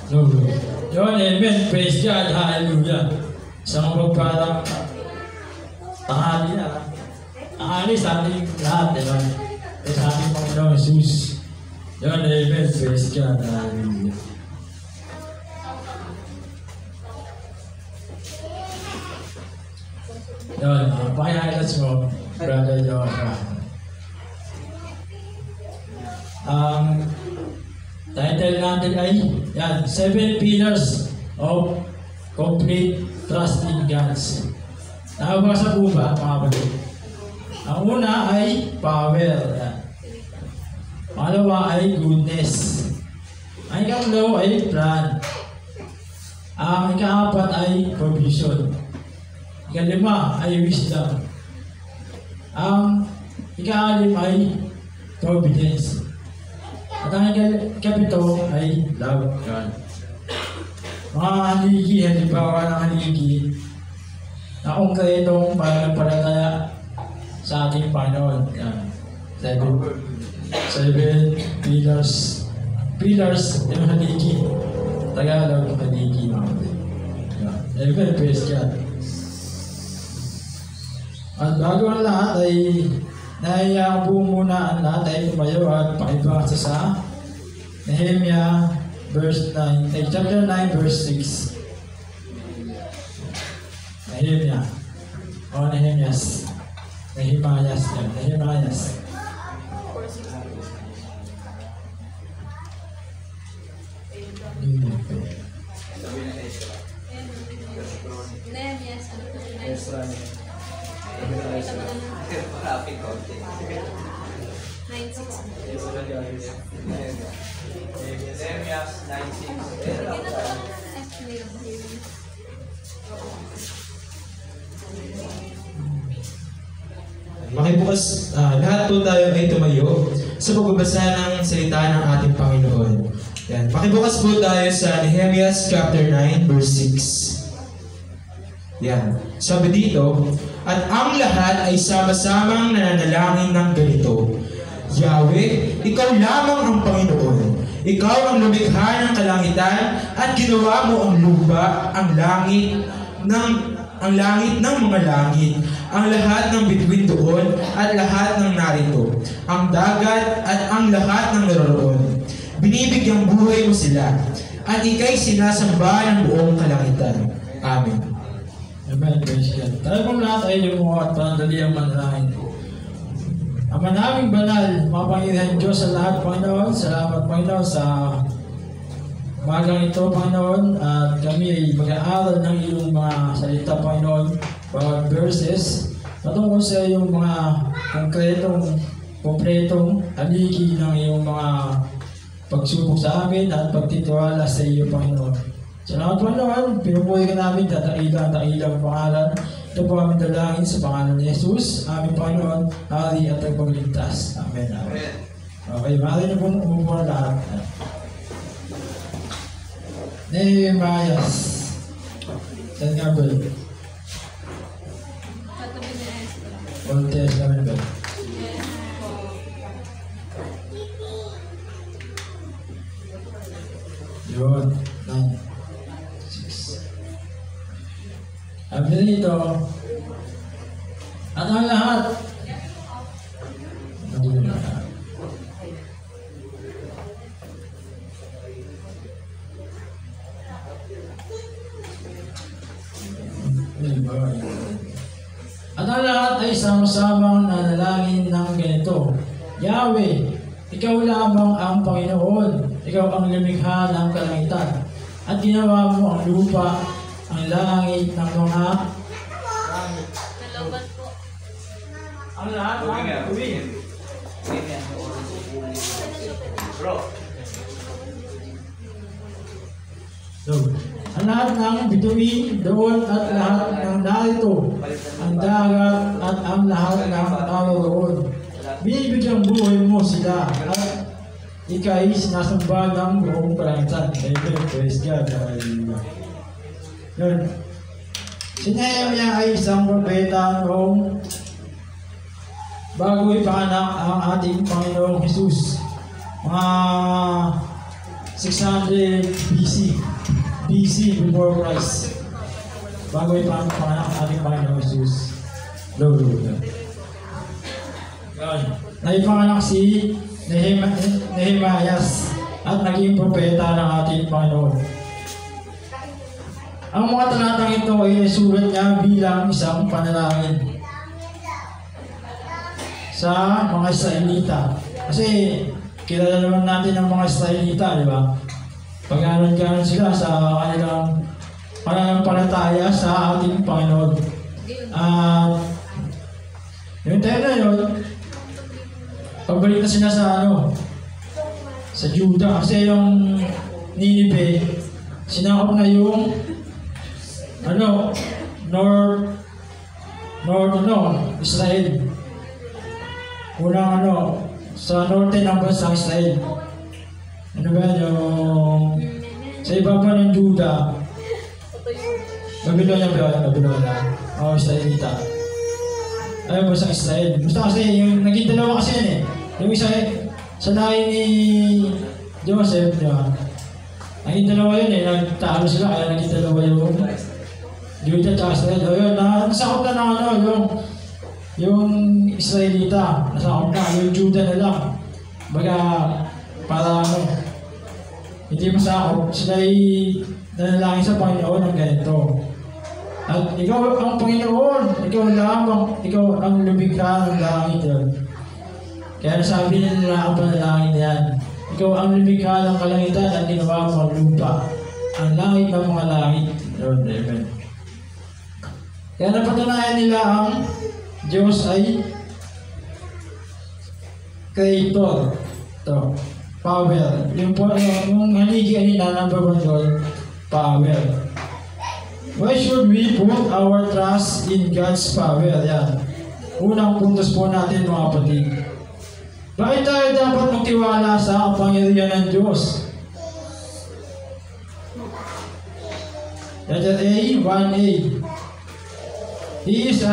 So, yun, amen. Praise God. Hallelujah. Isang magparang tanghali na. Tanghali sa ating lahat, diba? Sa ating Panginoon Jesus. Yun, amen. Praise God. Hallelujah. Yun, pakihighlights mo, Brother Joshua. Title natin ay, yan, 7 Pillars of Complete Trust in God. Nakabasa po ba, mga kapatid? Ang una ay power. Pangalawa ay goodness. Ang ikatlo ay plan. Ang ikaapat ay provision. Ikalima ay wisdom. Ang ikaalim ay providence. At ang ikapito ay love God. Mga haligi, halimbawa ng haligi na konkretong pananampalataya sa ating Panginoon. Yan. 7 pillars. Pillars ng haligi. Tagalog haligi. Amen. Praise God. At bago ang lahat ay nahihiyang po muna ang lahat ay tumayo at pakibasa sa Nehemiah chapter 9 verse 6. Nehemiah. O Nehemias. Nehemias. Nehemias. Makibukas, lahat po tayo ay tumayo sa pagbabasa ng salita ng ating Panginoon. Yan. Makibukas po tayo sa Nehemiah chapter 9 verse 6. Yan. Sabi dito, at ang lahat ay sama-samang nananalangin ng ganito, Yahweh, ikaw lamang ang Panginoon. Ikaw ang lumikha ng kalangitan at ginawa mo ang lupa, ang langit ng mga langit, ang lahat ng bituin doon at lahat ng narito, ang dagat at ang lahat ng naroroon. Binibigyang buhay mo sila at ika'y sinasamba ng buong kalangitan. Amen. Amen. Praise God. Tayo pong lahat ay lumuha at panandali ang manalangin. Ama naming banal, mapangyarihan Diyos sa lahat, Panginoon. Salamat, Panginoon, sa magang ito, Panginoon. At kami ay mag-aaral ng iyong mga salita, Panginoon. Bawat verses. Patungkol sa iyong mga konkretong haligi ng iyong mga pagsubok sa amin at pagtitiwala sa iyo, Panginoon. Salamat, Panginoon. Pinupuri ka namin, tatailang pangalan. Ito po aming dalangin sa pangalan ni Jesus, aming Panginoon, Hari at Tagapagligtas. Amen. Amen. Okay, maaari na pong umupo na lahat. Nehemiah. Saan nga ba? Old Testament ba? Yun. 9. 6. Sabi nito, at ang lahat, at ang lahat ay sama-samang nanalangin ng ganito, Yahweh, ikaw lamang ang Panginoon, ikaw ang lumikha ng kalangitan, at ginawa mo ang lupa, ang langit ng mga langit. Ang lahat ng bituin. Ang lahat ng bituin doon at lahat ng narito, ang dagat at ang lahat ng naroroon. Binibigyang buhay mo sila at ika'y sinasamba ng buong kalangitan. Amen. Praise God. Hallelujah. Yun. Si Nehemiah ay isang propeta noong bago ipanganak ang ating Panginoong Jesus. Mga 600 BC. BC, before Christ. Bago ipanganak ang ating Panginoon Jesus. Lord. Naipanganak si Nehemias at naging propeta ng ating Panginoon. Ang mga talatang ito ay nasulat niya bilang isang panalangin sa mga Israelita. Kasi kilala naman natin ang mga Israelita, di ba? Pag-anon sila sa kanilang pananampalataya sa ating Panginoon. At yung time na yun, pagbalik na sila sa Juda. Kasi yung Ninive, sinakop na yung Israel. Unang sa norte ng bansang Israel. Ano ba yung sa ibaba ng Juda, Babylonia ba yun? Babylonia. O, Israelita. Ayun, bansang Israel. Basta kasi, yung naging dalawa kasi yan eh. Yung isa sa lahi ni Joseph, di ba? Naging dalawa yun eh. Nagtalo sila, kaya naging dalawa yung Juda at Israel. O yun, nasakop na ng yung Israelita. Nasakop na. Yung Juda na lang. Baga, para hindi masakop, sila'y nanalangin sa Panginoon ng ganito. At ikaw ang Panginoon, ikaw ang lumikha ng langit yun. Kaya nasabi nila ang panalangin yan. Ikaw ang lumikha ng kalangitan at ginawa mo ang lupa. Ang langit ng mga langit. Lord, amen. Kaya napatunayan nila ang Diyos ay Creator. Ito. Power. Yung haligi kanina, number 1 doon, power. Why should we put our trust in God's power? Yan. Unang puntos po natin mga kapatid. Bakit tayo dapat magtiwala sa kapangyarihan ng Diyos? Letter A, 1A. He is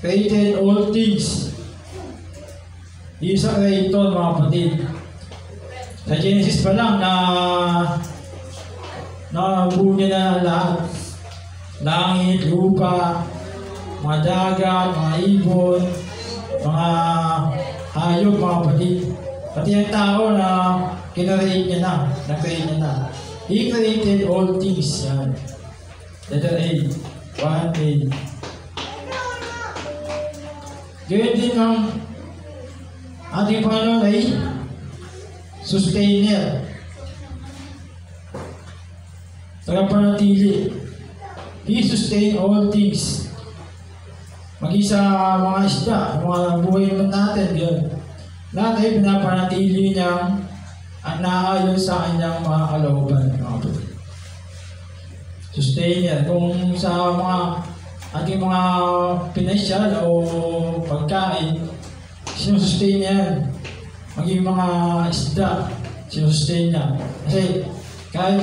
created all things. He is a creator mga kapatid. Sa Genesis pa lang nabuo niya na lahat. Langit, lupa, mga dagat, mga ibon, mga hayop, mga kapatid. Pati ang tao na kinarate niya na, na-create niya na. He created all things. Yan. Letter A. 1A. Gawin din ng ating Panginoon ay sustainer. Tagapanatili. He sustain all things. Maging sa mga isda, mga buhay naman natin, yun. Lahat ay pinapanatili niyang at naayon sa kanyang mga kalooban. Sustainer. Kung sa mga ating mga pinansyal o pagkain, sinusustain yan. Maging mga isda, sinusustain niya. Kasi kahit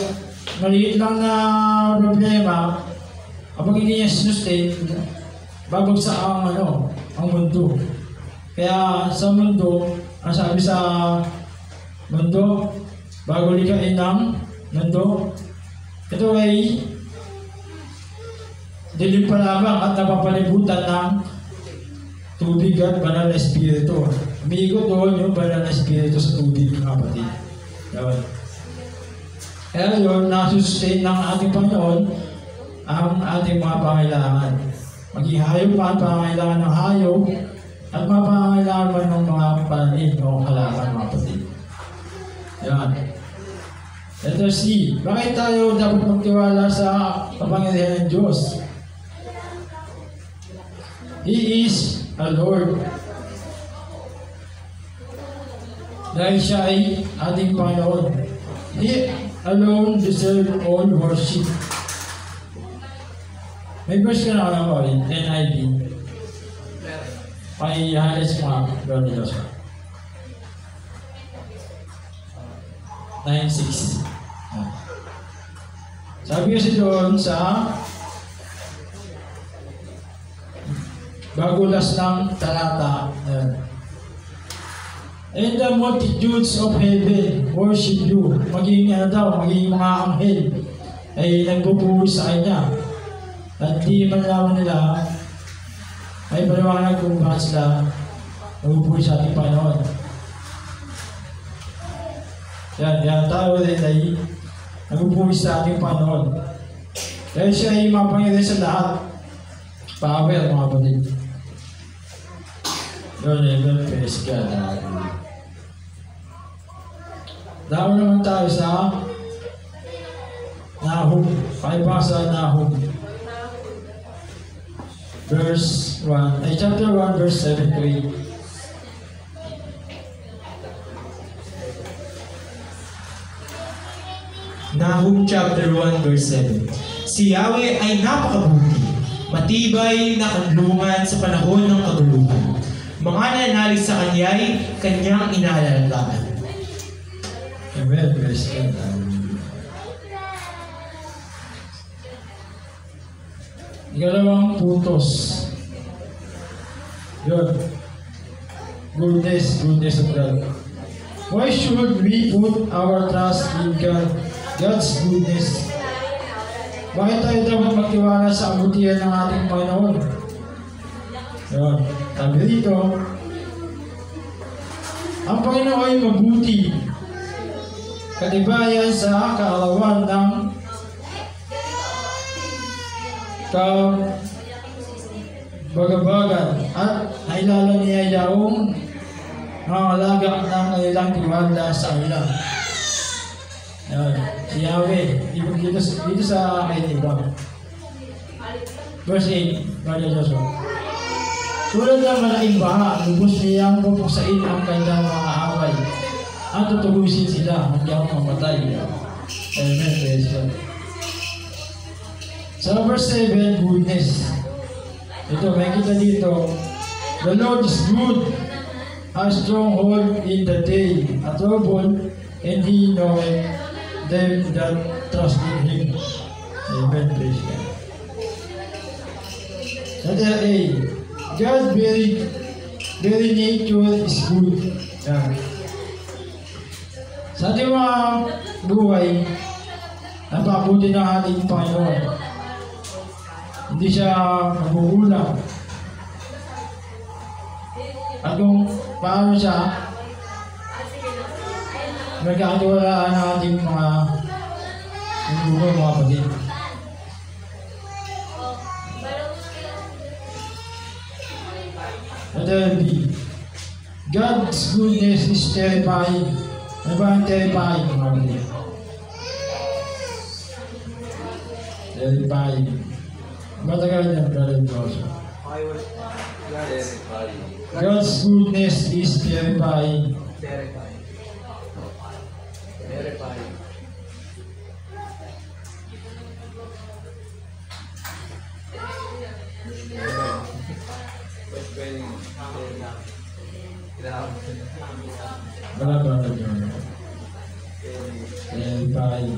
maliit lang na problema, kapag hindi niya sinusustain, babagsak ang mundo. Kaya sa mundo, ang sabi sa mundo, bago likain ng mundo, ito ay dilim pa lamang at napapalibutan ng tubig at banal na espiritu. Umiikot doon yung banal na espiritu sa tubig, mga kapatid. Kaya yun, nasusustain ng ating Panginoon ang ating mga pangailangan. Maging hayop pa ang pangailangan ng hayop at mga pangailangan man ng mga panin o halaman, mga kapatid. Yan. Letter C. Bakit tayo dapat magtiwala sa kapangyarihan ng Diyos? He is a Lord. Dahil siya ay ating Panginoon. He alone deserves all worship. May verse ka na ako in NIV. Pag-i-highlights mo nga, Lord Diyos. 9:6. Sabi kasi doon sa bago last ng talata, And the multitudes of heaven worship you. Maging maging mga anghel ay nagpupuri sa kanya. At di malaman nila ay paliwanag kung bakit sila nagpupuri sa ating Panginoon. Yan, tayo rin ay nagpupuri sa ating Panginoon. Dahil siya ay mapangyari sa lahat. Power, mga kapatid. Yun, praise God. Dahil naman tayo sa Nahum. Pakibasa Nahum. Chapter 1, verse 7 to 8. Nahum chapter 1 verse 7. Si Yahweh ay napakabuti, matibay na kanlungan sa panahon ng kaguluhan. Mga nananalig sa Kanya ay Kanyang inaalalagaan. Amen. Praise God. Ikalawang putos. Yun. Goodness of God. Why should we put our trust in God? God's goodness. Bakit tayo dapat magtiwala sa kabutihan ng ating Panginoon? Yun. Sabi dito, ang Panginoon ay mabuti. Katibayan sa kaalawan ng kabagabagan at nailala niya yaong nangalagak ng kanilang tiwala sa kanila. Si Yahweh, dito sa akin iba. Verse 8, Maria Joshua. Tulad ng malaking baha, lubos niyang pupuksain ang kanyang mga away at tutubusin sila hanggang mamatay. Amen. Praise God. Sa verse 7, goodness. Ito, may kita dito. The Lord is good, a stronghold in the day, a trouble, and He knoweth them that trust in Him. Amen. Praise God. Letter A. God very nature is good. Yan. Sa ating mga buhay, napabuti ng ating Panginoon. Hindi siya magugulang. At kung paano siya nagkakatiwalaan ng ating mga magugulang, mga kapatid. Letter B. God's goodness is terrifying. Ano ba ang terrifying, mga kapatid? Terrifying. Matagal niya, Brother Joshua. God's goodness is terrifying. Wala ba na dyan? Terrifying.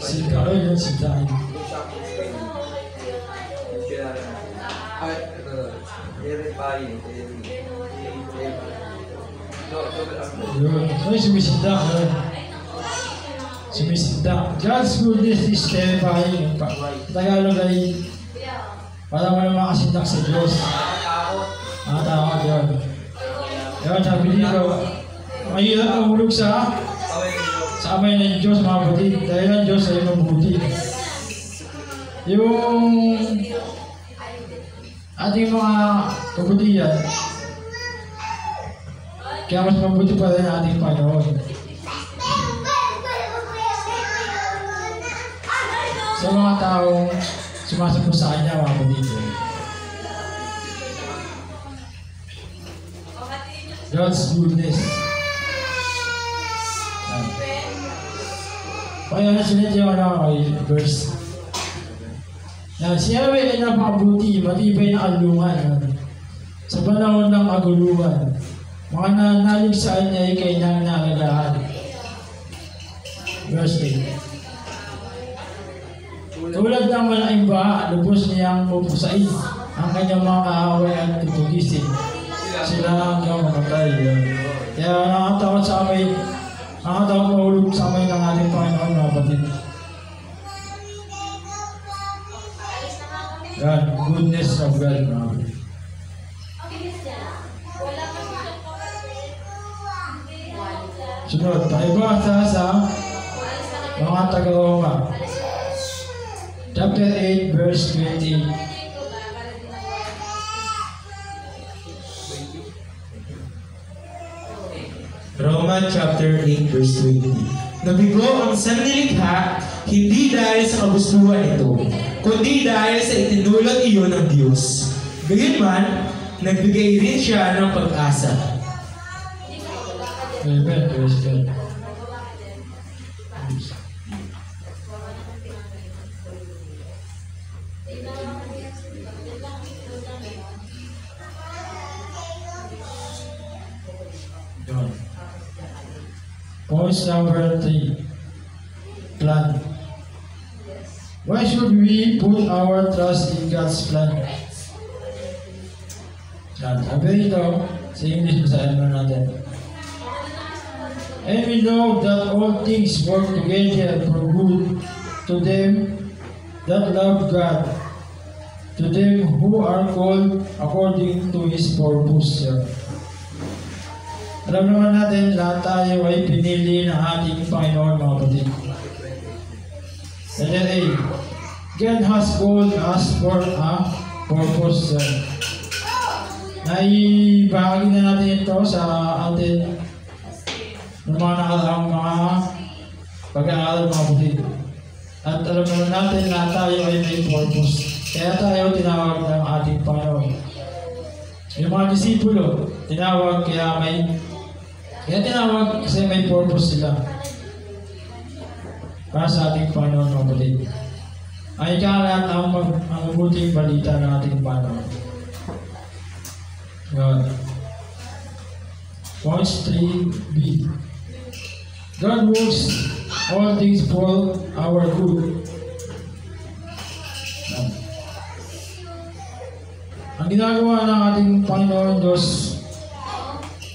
Sita ko yun, sita. Yun. Ay, sumisita ka. Sumisita. God's goodness is terrifying. Tagalog ay parang wala makasindak sa Diyos. Nakatakot yun. Kaya sabi dito, mahirap na hulog sa amay ng Diyos, mga kapatid. Dahil ang Diyos ay mabuti. Yung ating mga kabutihan, kaya mas mabuti pa rin ating Panginoon. Sa mga taong sumasagot sa Kanya, mga kapatid. God's goodness. Kaya na sinit yung verse. Si Yahweh ay napakabuti, matibay na kalungan. Sa panahon ng kaguluhan, mga nananalig sa Kanya ay kanyang nalalahan. Verse 8. Tulad ng malaking baha, lubos niyang pupusain ang kanyang mga kaaway at tutugisin. Sila hanggang mamatay. Kaya nakakatakot sa amay, nakakatakot mahulog sa amay ng ating Panginoon mga kapatid. God, goodness of God mga kapatid. Sunod, pakibasa sa mga taga-Roma. Chapter 8, verse 20. Roma chapter 8 verse 20. Nabigo ang sanlilikha hindi dahil sa kagustuhan ito, kundi dahil sa itinulad iyon ng Diyos. Gayunman, nagbigay rin siya ng pag-asa. Amen. Praise God. Yun. Point number 3. Plan. Why should we put our trust in God's plan? Yan. Sabi ito, sa English, basahin mo natin. And we know that all things work together for good to them that love God, to them who are called according to His purpose. Alam naman natin, lahat tayo ay pinili ng ating Panginoon mga kapatid. Letter A. God has called us for a purpose. Naibahagi na natin ito sa atin ng mga nakaraang mga pag-aaral mga kapatid. At alam naman natin na tayo ay may purpose. Kaya tayo tinawag ng ating Panginoon. Yung mga disipulo, tinawag kaya tinawag kasi may purpose sila para sa ating Panginoon mga kapatid. Ay ikalat ang mabuting balita ng ating Panginoon. God. Points 3b. God works all things for our good. Ang ginagawa ng ating Panginoon Diyos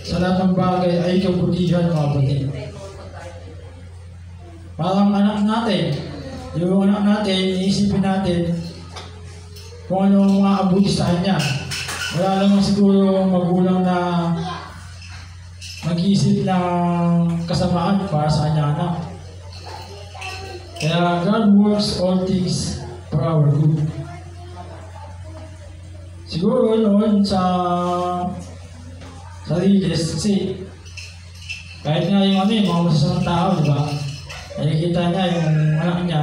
sa lahat ng bagay ay kabutihan mga kapatid. Parang anak natin, yung anak natin, iisipin natin kung ano mga abuti sa kanya. Wala naman siguro magulang na mag-iisip ng kasamaan para sa kanya anak. Kaya God works all things for our good. Siguro noon sa Riles, kasi kahit nga yung mga masasamang tao, di ba? Nakikita niya yung anak niya,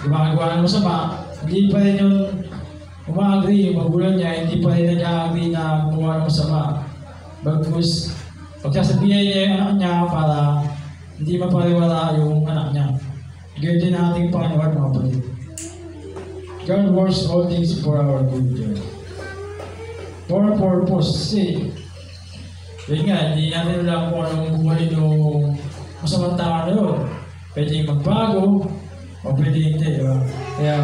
gumagawa ng masama, hindi pa rin yung uma-agree, yung magulang niya, hindi pa rin nag-agree na gumawa ng masama. Bagkus, pagsasabihan niya yung anak niya para hindi mapariwala yung anak niya. Ganyan din ang ating Panginoon mga kapatid. God works all things for our good. For a purpose. Kasi, yun nga, hindi natin alam kung anong buhay yung masamang tao na yun. Pwede magbago, o pwede hindi, diba? Kaya,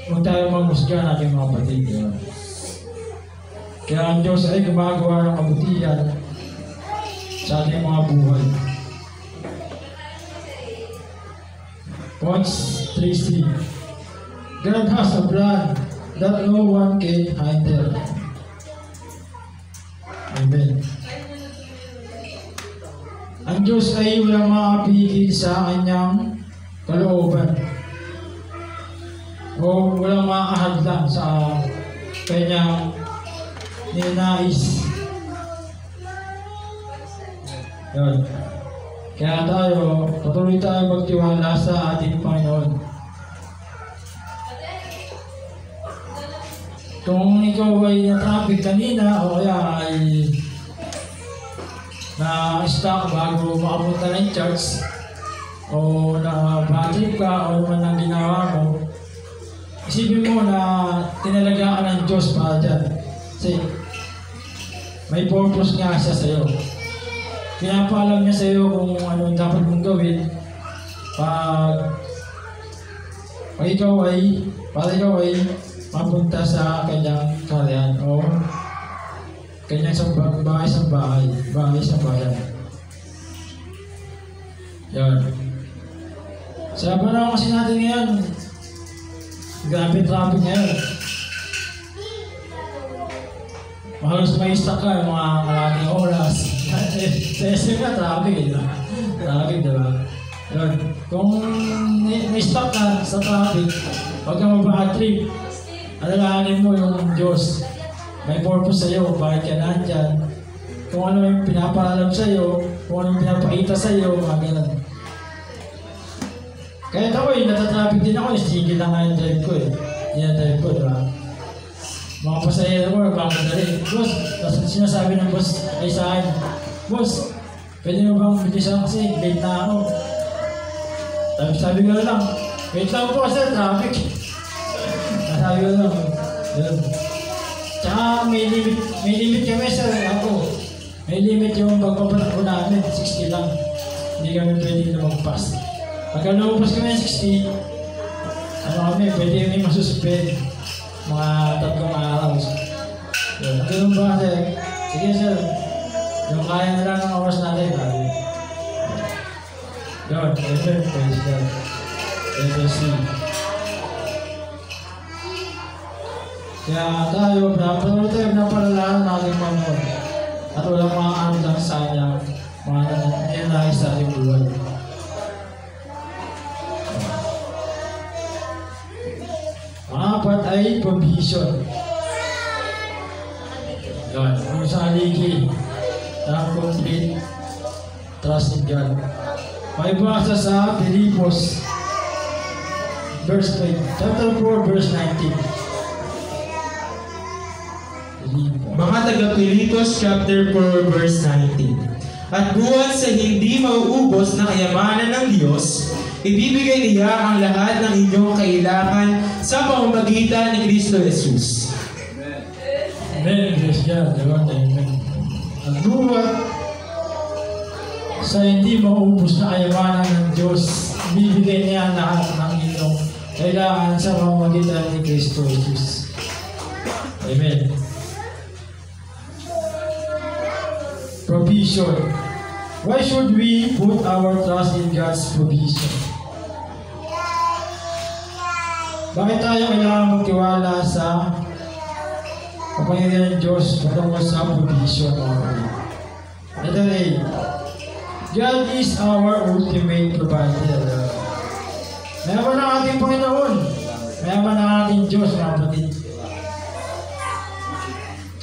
huwag tayo maghusga natin mga kapatid, diba? Kaya ang Diyos ay gumagawa ng kabutihan sa ating mga buhay. Points 3C. God has a plan that no one can hinder. Amen. Ang Diyos ay walang makapigil sa kanyang kalooban o walang makahadlang sa kanyang ninais. Yun. Kaya tayo, patuloy tayo magtiwala sa ating Panginoon. Kung ikaw ay na-traffic kanina o kaya ay na-stuck bago makapunta ng church o na-bad-trip ka o naman ang ginawa mo, isipin mo na tinalagaan ng Diyos para dyan. Kasi may purpose nga siya sa'yo. Pinapaalam niya sa'yo kung ano dapat mong gawin pag para ikaw ay mapunta sa kanyang kaharian o kanyang bahay sa bayan. Yan. Sa panahon kasi natin ngayon, grabe traffic ngayon. Halos may stuck ka mga kalating oras. Sa SM ka, traffic eh. Traffic, diba? Yun. Kung may stuck ka sa traffic, huwag kang mag-bad trip. Alalahanin mo yung Diyos. May purpose sa'yo, bakit ka nandyan. Kung ano yung pinapaalam sa'yo, kung ano yung pinapakita sa'yo, mga ganun. Kahit ako natatraffic din ako, sige lang nga yung drive ko eh. Yan drive ko, diba? Mga pasahero ko, magmamadali. Boss, tapos sinasabi ng boss ay sa akin, Boss, pwede mo bang bilisan kasi late na ako. Sabi ko lang, wait lang po kasi traffic. Sabi ko lang, yun. Tsaka may limit kami sir, ako. May limit yung pagpapatakbo namin, 60 lang. Hindi kami pwede na mag-pass. Pagka lumabas kami ng 60, pwede kami masuspend. Mga 3 araw. Ganun ba sir? Sige sir. Yung kaya na lang ng oras natin. Yun, praise God. Level C. Kaya tayo, napalalahan natin mamon. At walang mga lang sa kanya, mga nangyayari sa ating buhay. Apat ay provision. Yan. Kung sa haligi, complete trust in God. May basa sa Filipos, chapter 4, verse 19. Mga taga-Pilipos, chapter 4, verse 19. At buwan sa hindi mauubos na kayamanan ng Diyos, ibibigay niya ang lahat ng inyong kailangan sa pamamagitan ni Kristo Jesus. Amen. Praise God. Amen. At buwan sa hindi mauubos na kayamanan ng Diyos, ibibigay niya ang lahat ng inyong kailangan sa pamamagitan ni Kristo Jesus. Amen. Provision. Why should we put our trust in God's provision? Bakit tayo kailangan magtiwala sa kapangyarihan ng Diyos patungkol sa provision? Letter A. God is our ultimate provider. Mayaman ang ating Panginoon. Mayaman ang ating Diyos, mga kapatid.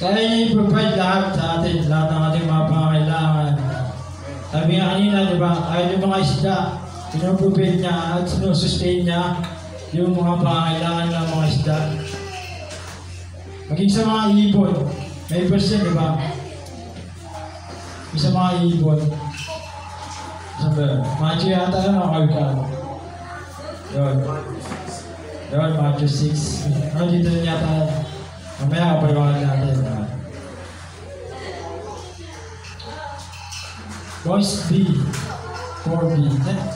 Kaya niya i-provide lahat sa atin, lahat ng ating mga pangangailangan. Sabi nga kanina, di ba, kahit yung mga isda, pinaprovide niya at sinusustain niya yung mga pangangailangan ng mga isda. Maging sa mga ibon, may percent, di ba? Sa mga ibon. Sabi, Matthew yata lang mga kagkaan. Yun. Yun, Matthew 6. Ano dito na yata? Mamaya kapaliwanag natin. Voice B. 4B.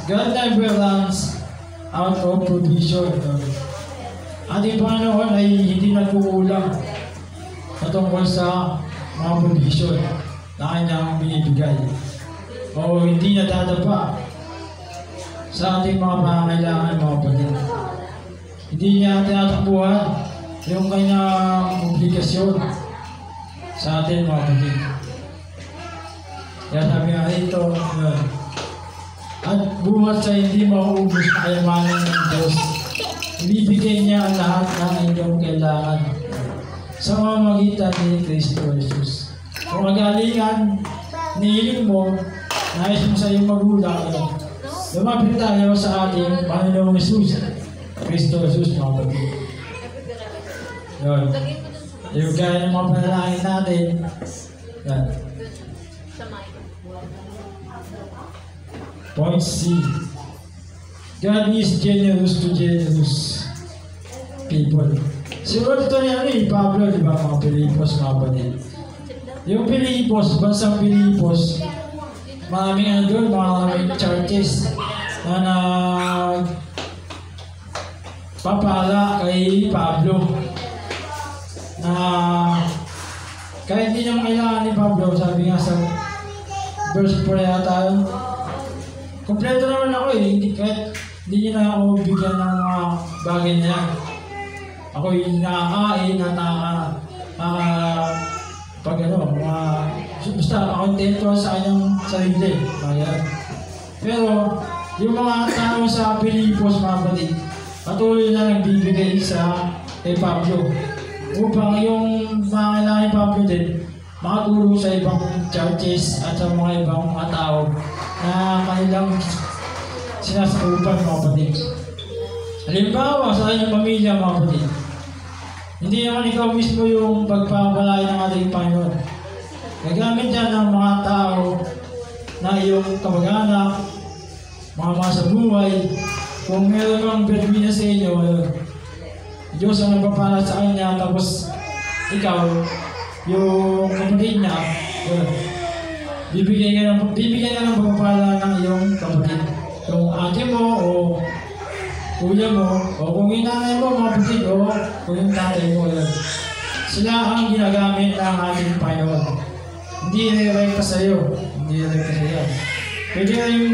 God never runs out of provision. Ating Panginoon ay hindi nagkukulang patungkol sa mga provision na kanyang binibigay. O hindi nadadapa sa ating mga pangangailangan, mga kapatid. Hindi niya tinatakbuhan yung kanyang obligasyon sa atin, mga kapatid. Kaya sabi nga ito, at buhat sa hindi mauubos na kayamanan ng Diyos, ibibigay niya ang lahat ng inyong kailangan sa pamamagitan ni Kristo Jesus. Kung magalingan, nihiling mo, nais mo sa iyong magulang, lumapit tayo sa ating Panginoong Jesus, Kristo Jesus, mga kapatid. Yun. Yung kaya ng mga panalangin natin, yan. Point C. God is generous to generous people. Siguro ito ni Pablo, di ba, mga Pilipos, mga kapatid. Yung Pilipos, bansang Pilipos, maraming doon, maraming churches na papala kay Pablo na kahit hindi niya kailangan ni Pablo, sabi nga sa verse 4 yata yun, kompleto naman ako kahit hindi niya na ako bigyan ng mga bagay na yan. Ako yung nakakain at pag basta kontento sa kanyang sarili. Pero, yung mga tao sa Pilipos, mga kapatid, patuloy na nagbibigay kay Pablo. Upang yung mga kailangan ni Pablo din, makatulong sa ibang churches at sa mga ibang mga tao na kanilang sinasakupan, mga kapatid. Halimbawa, sa kanyang pamilya, mga kapatid, hindi naman ikaw mismo yung pagpapalay ng ating Panginoon. Gagamit yan ng mga tao na iyong kamag-anak, mga sa buhay. Kung meron kang breadwinner sa inyo, Diyos ang nagpapala sa kanya, tapos ikaw, yung kapatid niya, bibigyan ka ng pagpapala ng iyong kapatid. Yung ate mo, o kuya mo, o kung yung nanay mo, mga kapatid, o kung yung tatay mo, sila ang ginagamit ng ating Panginoon. Hindi nire-rek ka sa'yo. Hindi nire-rek ka sa'yo. Pwede na yung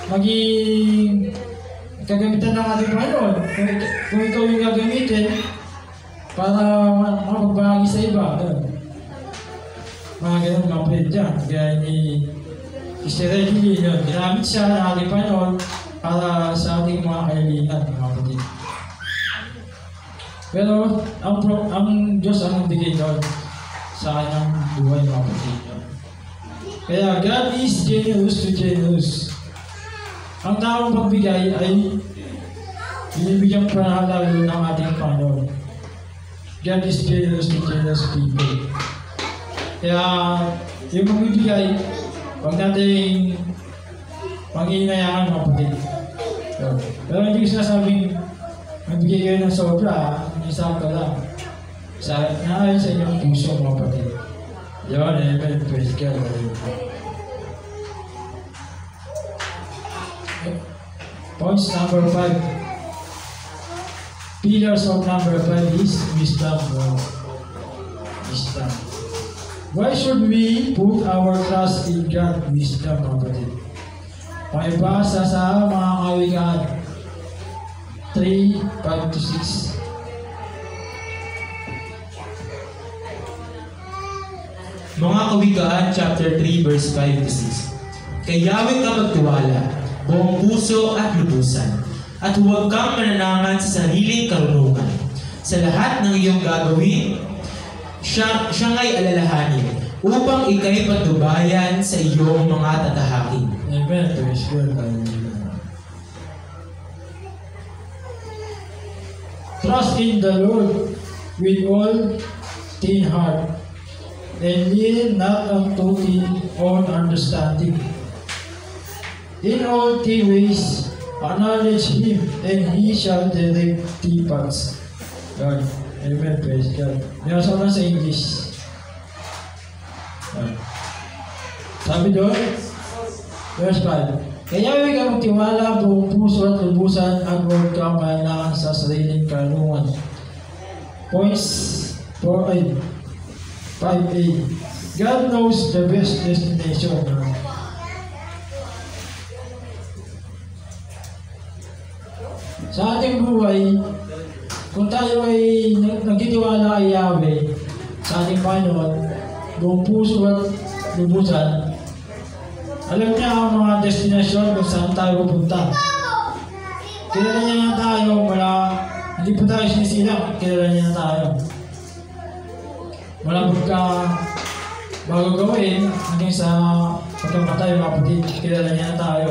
maging kagamitan ng ating Panginoon. Kung ikaw yung gagamitin para makapagbahagi sa iba. Mga ganun mga pwede dyan. Kaya ni Israel yun. Ginamit siya ng ating Panginoon para sa ating mga kailangan, mga kapatid. Pero ang Diyos ang nagbigay doon sa kanyang buhay, mga kapatid. Kaya God is generous to generous. Ang taong pagbigay ay binibigyan panahalago ng ating Panginoon. God is generous to generous people. Kaya yung magbibigay, huwag natin pag-iinayangan, mga kapatid. Pero hindi ko sinasabing magbigay kayo ng sobra, isang ka lang. Naayon sa inyong puso, mga kapatid. Yun, amen. Praise God. Points number 5. Pillars of number 5 is wisdom. Wisdom. Why should we put our trust in God? Wisdom, mga kapatid. Pakibasa sa mga kawikaan 3:5-6. Mga Kawikaan, chapter 3, verse 5-6. Kay Yahweh ka magtiwala, buong puso at lubusan, at huwag kang mananangan sa sariling karunungan. Sa lahat ng iyong gagawin, siya nga'y alalahanin, upang ika'y patnubayan sa iyong mga tatahakin. Amen. Praise God. Trust in the Lord with all thine heart, and lean not unto thine own understanding. In all thy ways acknowledge Him, and He shall direct thy paths. God. Amen. Praise God. Nasa na sa English. Sabi doon, verse 5. Kaya huwag kang magtiwala buong puso at lubusan at huwag kang kailangan sa sariling karunungan. Points 4A. 5A. God knows the best destination. Sa ating buhay, kung tayo ay nagtitiwala kay Yahweh, sa ating Panginoon, buong puso at lubusan, alam niya ang mga destinasyon kung saan tayo pupunta. Kilala niya na tayo, hindi po tayo sinisilang, kilala niya na tayo. Wala bago gawin, hanggang sa pagkamatay, mga kapatid, kilala niya na tayo.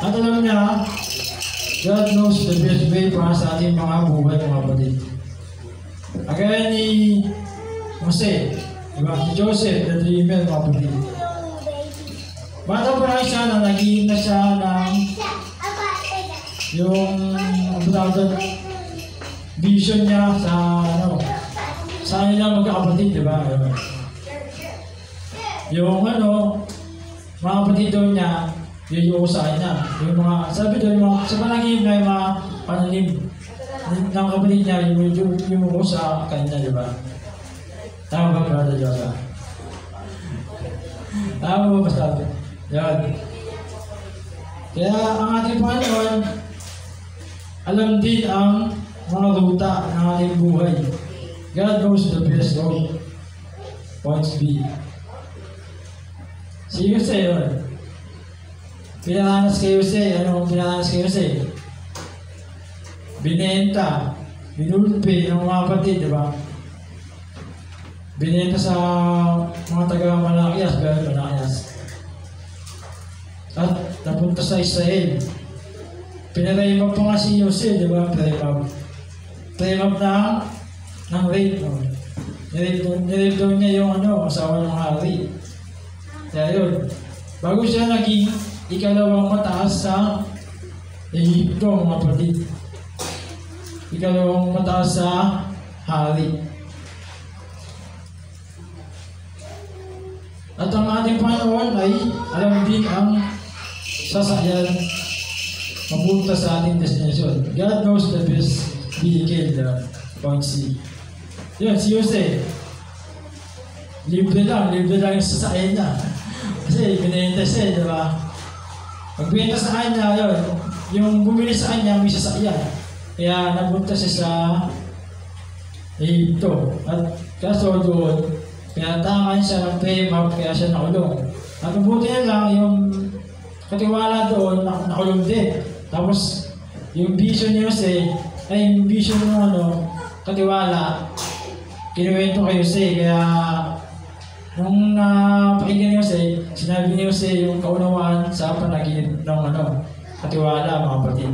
At alam niya, God knows the best way para sa ating mga buhay, mga kapatid. Kagaya ni Jose, diba? Si Joseph, the dreamer, mga kapatid. Bata pa lang siya na naging na siya ng yung vision niya sa kanilang magkakapatid, diba? Yung mga kapatid doon niya, yun yung usahin niya. Yung mga, sabi doon, sa panaginip na yung mga pananim. ng kapatid niya, yung mo sa kanya, di ba? Tama ba, Brother Josa? Tama ba, Pastor? Yan. Kaya ang ating Panginoon, alam din ang mga ruta ng ating buhay. God knows the best road. Points B. Si Jose yun. Pinaranas kay Jose. Ano pinaranas kay Jose? Binenta. Binulpi ng mga kapatid, di ba? Binenta sa mga taga-Malakias, Malakias. At napunta sa Israel. Pinaremap pa nga si Jose, di ba? Pinaremap ng rape. No? Nirape daw niya yung asawa ng hari. Kaya yun. Bago siya naging ikalawang mataas sa Egypto, mga kapatid. Ikalawang mataas sa hari. At ang ating Panginoon ay alam din ang sasakyan mapunta sa ating destination. God knows the best vehicle, point C. Yun, si Jose. Libre lang yung sasakyan niya. Kasi binenta siya, di ba? Pagbenta sa kanya, yun, yung bumili sa kanya may sasakyan. Kaya napunta siya sa Egypto. At kaso doon, pinatangan siya ng pay-map kaya siya nakulong. At mabuti na lang yung katiwala doon nakulong din. Tapos yung vision niya Jose, ay yung vision ng katiwala, kinuwento kay Jose. Kaya nung napakinggan ni Jose, sinabi ni Jose yung kaunawaan sa panaginip ng katiwala, mga kapatid.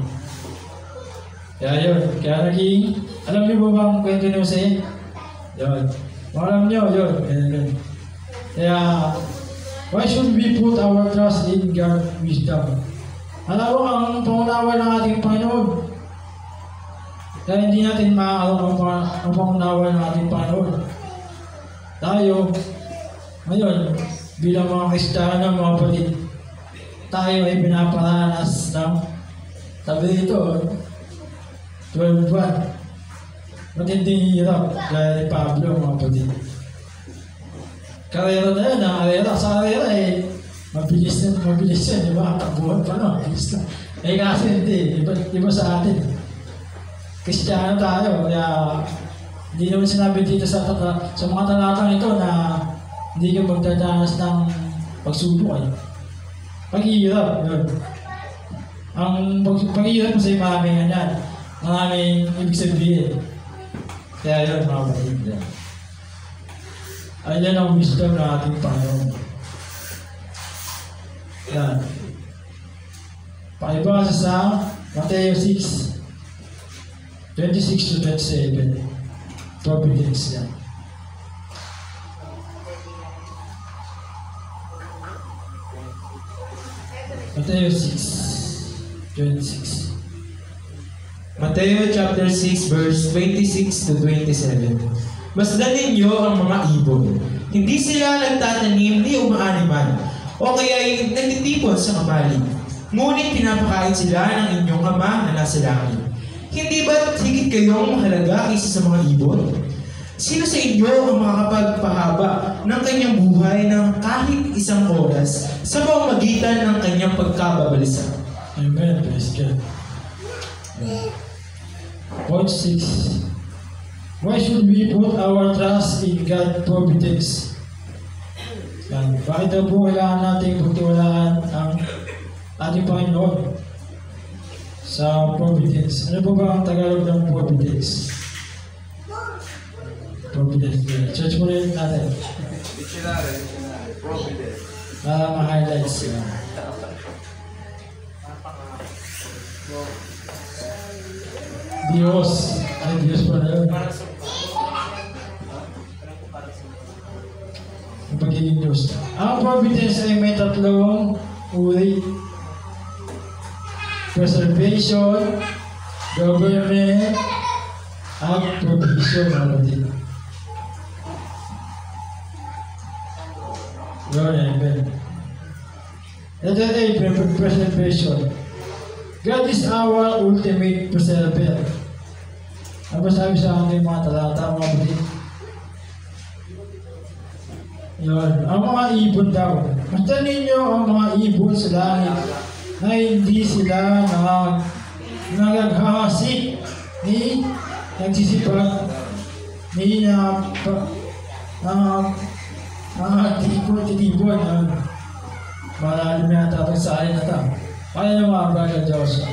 Kaya yun, kaya naging, alam niyo ba bang kwento ni Jose? Yun. Alam niyo, yun. Kaya, why should we put our trust in God's wisdom? Alam mo ang pangunawa ng ating Panginoon. Kaya hindi natin maaalam ang pangunawa ng ating Panginoon. Tayo, ngayon, bilang mga Kristiyano, mga kapatid, tayo ay pinaparanas ng sabi dito, 12 buwan. Matinding hirap, gaya ni Pablo, mga kapatid. Karera na yun, ang arera. Sa arera mabilis yan, di ba? Takbuhan pa, mabilis na. Kasi hindi, iba sa atin. Kristiyano tayo, kaya hindi naman sinabi dito sa mga talatang ito na hindi ka magdadanas ng pagsubok. Paghihirap, yun. Ang paghihirap kasi maraming maraming ibig sabihin. Kaya yun, mga kapatid. Ayan ang wisdom ng ating Panginoon. Yan. Pakibasa sa Mateo 6, 26 to 27. Providence yan. Mateo 6, 26. Mateo chapter 6 verse 26 to 27. Masdan ninyo ang mga ibon. Hindi sila nagtatanim ni umaaniman o kaya nagtitipon sa kamalig. Ngunit pinapakain sila ng inyong Ama na nasa langit. Hindi ba't higit kayong mahalaga kaysa sa mga ibon? Sino sa inyo ang makakapagpahaba ng kanyang buhay ng kahit isang oras sa pamamagitan ng kanyang pagkababalisa? Amen. Praise God. Point 6. Why should we put our trust in God's providence? Bakit daw po kailangan natin pagtiwalaan ang ating Panginoon sa providence? Ano po ba ang Tagalog ng providence? Providence. Search mo rin natin. Dictionary. Providence. Para ma-highlights yan. Diyos. Ay, Diyos pa na yun. Ang pagiging Diyos. Ang providence ay may tatlong uri. Preservation, government, at provision. Yun, amen. Ito ay preservation. God is our ultimate preserver. Ano ba sabi sa aking mga talata, mga bulit? Yun, ang mga ibon daw. Basta ninyo ang mga ibon sa langit na hindi sila nagaghasik ni nagsisipag ni titibon. Malalim yata ito sa akin na ito. Kaya na mga brother Diyos.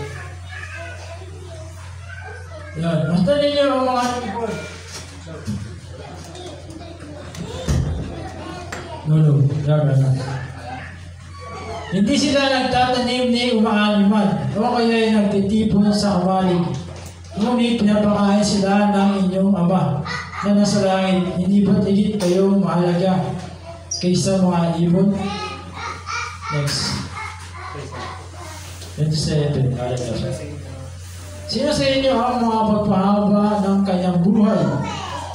Yan, basta ninyo ang mga ibon. No, yan. Hindi sila nagtatanim ni umaaniman o kaya ay nagtitipon sa kawali. Ngunit pinapakain sila ng inyong Ama na nasa langit. Hindi ba't higit kayong mahalaga kaysa mga ibon? Next. 27. Sino sa inyo ang mga pagpahaba ng kanyang buhay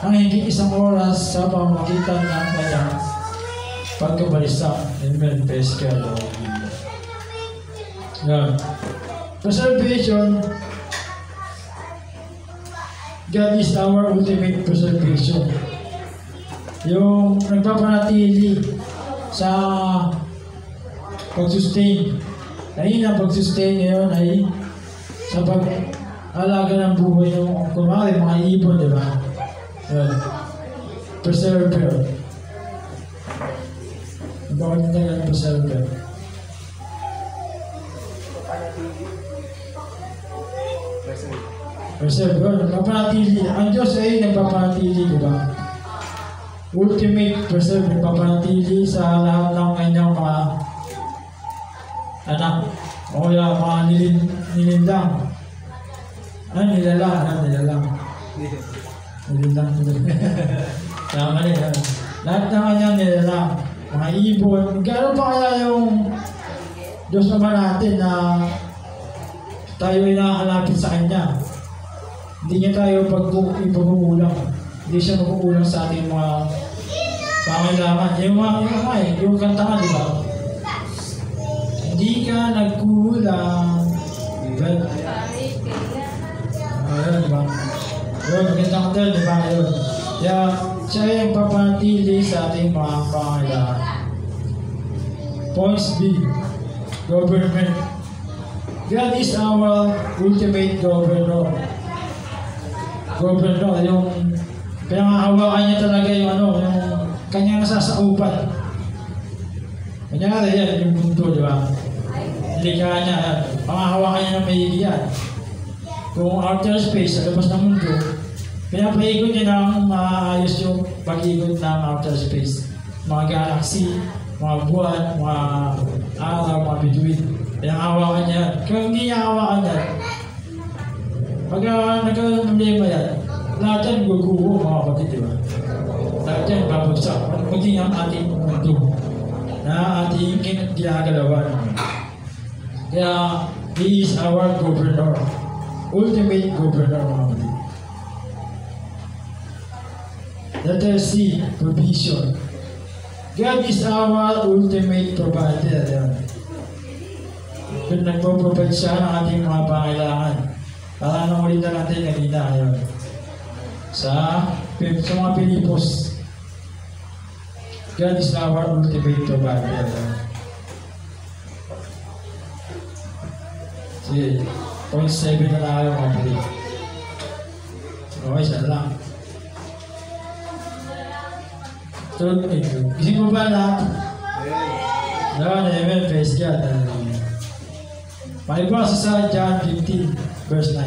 ang higit isang oras sa pamamagitan ng kanyang pagkabalisa? Amen. Praise God. Yan. Preservation. God is our ultimate preservation. Yung nagpapanatili sa pag-sustain. Kanina pag-sustain ngayon ay sa pag-alaga ng buhay ng kumari, mga ibon, di ba? Preserver. Bakit nila yung preserver? Preserver. Nagpapanatili. Ang Diyos ay nagpapanatili, di ba? Ultimate preserver. Nagpapanatili sa lahat ng kanyang mga anak. O kaya mga nilindang. Nilalang. Nilindang. Tama rin. Lahat ng kanyang nilalang. Mga ibon. Gano'n pa kaya yung Diyos naman natin na tayo ay nakakalapit sa Kanya. Hindi niya tayo pag-uulang. Hindi siya mag-uulang sa ating mga pangailangan. Yung kanta ka, di ba? Hindi ka nagkulang. Ayun, di ba? Yun, maganda ka tayo, di ba? Ayun. Kaya, siya ay papanatili sa ating mga pangailangan. Points B. Government. God is our ultimate governor. Yung pinangahawakan niya talaga yung kanyang nasasaupan. Kanyang yan, yung mundo, di ba? Likahan niya, pangahawakan niya ng maigi yan. Kung outer space, sa labas ng mundo, pinapaikot niya ng maayos yung pag-ikot ng outer space. Mga galaxy, mga buwan, mga araw, mga bituin. Pinangahawakan niya. Kung hindi niya hawakan yan, pag nagkaroon ng problema yan, lahat yan guguho, mga kapatid, di ba? Lahat yan babagsak. Kundi ang ating mundo na ating ginagalawan. Kaya, He is our governor. Ultimate governor, mga kapatid. Letter C, provision. God is our ultimate provider. Kung nagpo-provide siya ng ating mga pangailangan. Para nang ulit na natin kanina yun. Sa mga Pilipos, God is our ultimate provider. Sige, point 7 na tayo mga pili. Okay, siya lang. Tulog na ito. Gising mo ba lahat? Amen. Praise God. Pakibasa sa John 15, verse 9.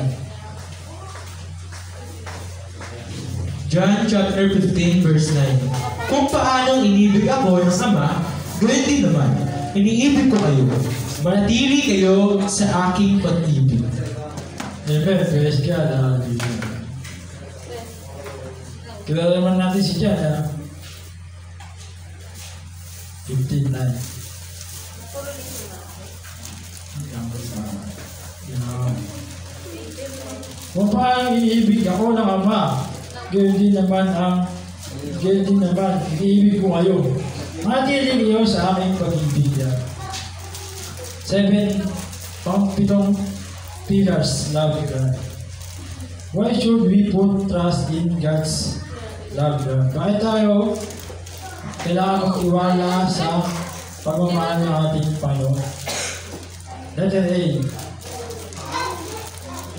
John chapter 15, verse 9. Kung paanong inibig ako ng Ama, gawin din naman, iniibig ko kayo. Manatili kayo sa aking pag-ibig. Amen. Praise God. Kilala naman natin si John, 15:9. Kung paano iniibig ako ng Ama, gayon din naman iniibig ko kayo. Manatili kayo sa aking pag-ibig. 7 pillars, love God. Why should we put trust in God's love? Bakit tayo kailangan mag-iwala sa pagmamahal ng ating Panginoon? Letter A.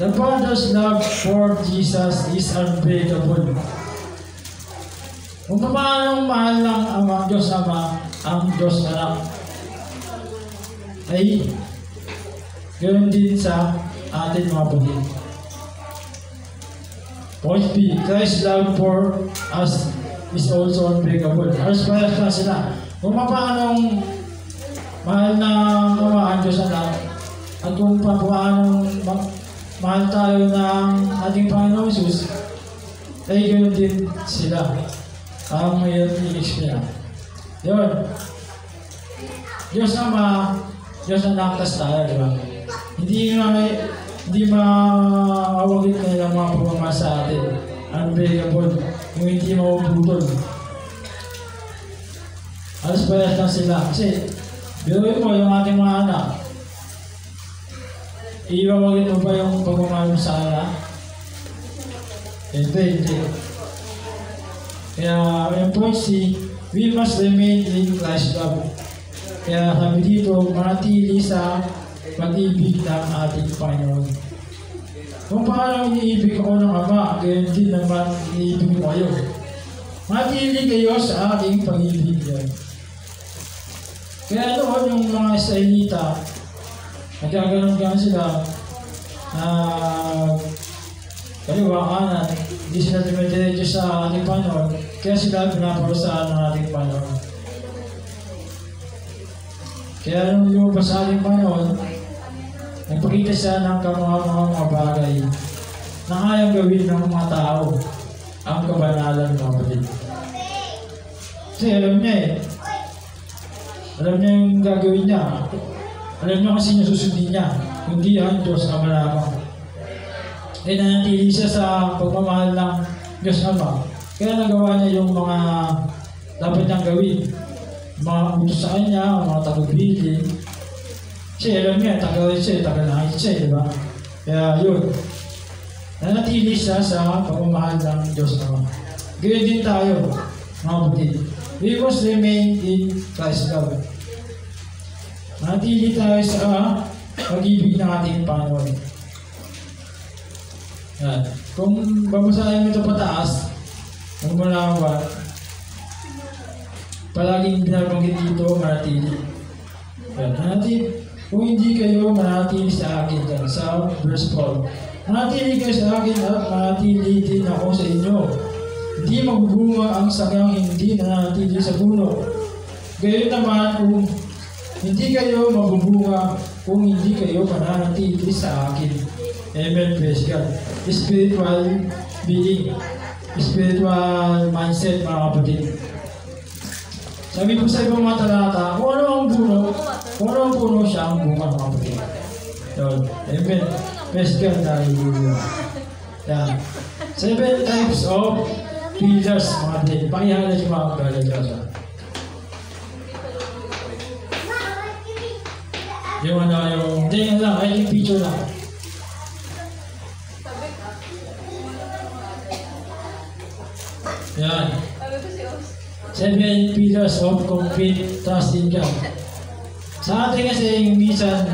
The Father's love for Jesus is unbreakable. Kung paano mahal ng Ama, Diyos Ama, ang Diyos Anak, ay ganoon din sa ating mga kapatid. Point B, Christ's love for us is also unbreakable. Halos parehas na sila. Kung paano mahal ng Ama ang Diyos Anak, at kung paano mahal tayo ng ating Panginoon Jesus, ay ganoon din sila. Ang ngayon i-explain. Yun. Diyos Ama, Diyos Anak, tas tayo, di ba? Hindi mawagit na yung mga pagmamahal sa atin. Unbreakable. Yung hindi mapuputol. Alas parehas lang sila. Kasi, biruin mo yung ating mga anak. Iiwawagin mo ba yung pagmamahal mo sa kanila? Hindi. Kaya, yung point C, we must remain in Christ's love. Kaya sabi dito, manatili sa pag-ibig ng ating Panginoon. Kung paano iniibig ako ng Ama, gayon din naman iniibig mo kayo. Manatili kayo sa ating pag-ibig. Kaya noon yung mga Israelita, nagkaganon sila na kaliwa kanan, hindi sila dumidiretso sa ating Panginoon, kaya sila pinaparusahan ng ating Panginoon. Kaya nung lumabas sa ating Panginoon, nagpakita siya ng mga bagay na kayang gawin ng mga tao ang kabanalan ng mga kapatid. Kasi alam niya alam niya yung gagawin niya. Alam niya kasi niya susundin niya, kundi ang Diyos Ama lamang. Kaya nanatili siya sa pagmamahal ng Diyos Ama. Kaya nagawa niya yung mga dapat niyang gawin. Mga utos sa kanya, mga tagubilin. Kasi alam niya, tagal siya, tagal-langit siya, di ba? Kaya yun. Nanatili siya sa pagmamahal ng Diyos Ama. Gawin din tayo, mga kapatid. We must remain in Christ's love. Nanatili tayo sa pag-ibig ng ating Panginoon. Yan. Kung babasahin mo ito pataas, kung malawan, palaging binabanggit dito, manatili. Yan. Manatili. Kung hindi kayo manatili sa akin, yan, sa verse 4. Manatili kayo sa akin at manatili din ako sa inyo. Hindi magbubunga ang sangang hindi nanatili sa puno. Gayon naman kung hindi kayo magbubunga kung hindi kayo mananatili sa akin. Amen, praise God. Spiritual being, spiritual mindset, mga kapatid. Sabi po sa ibang mga talata, kung ano ang puno siya ang bunga, mga kapatid. Yun. Amen. Praise God. Hallelujah. Yan. 7 types of pillars, mga kapatid. Pakihalas yung mga kapatid. Yung picture lang. Yan. 7 pillars of complete trust in God. Sa atin kasi, minsan,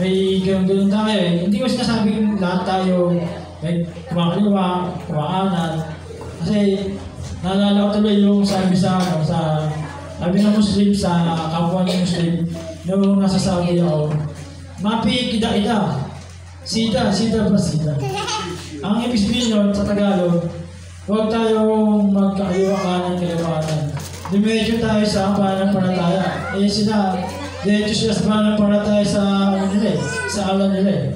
may ganun tayo eh. Hindi ko sinasabing lahat tayo may kumakaliwa, kumakanan. Kasi, naalala ko tuloy yung sabi sabi ng Muslim sa kapwa ng Muslim, nung nasasabi ako, mapi ida-ida, sida ba sida. Ang ibig sabihin yun sa Tagalog, huwag tayong magkakaliwa kanan. Dumedyo tayo sa pananampalataya. Eh sila, diretso sila sa pananampalataya sa alam nila eh.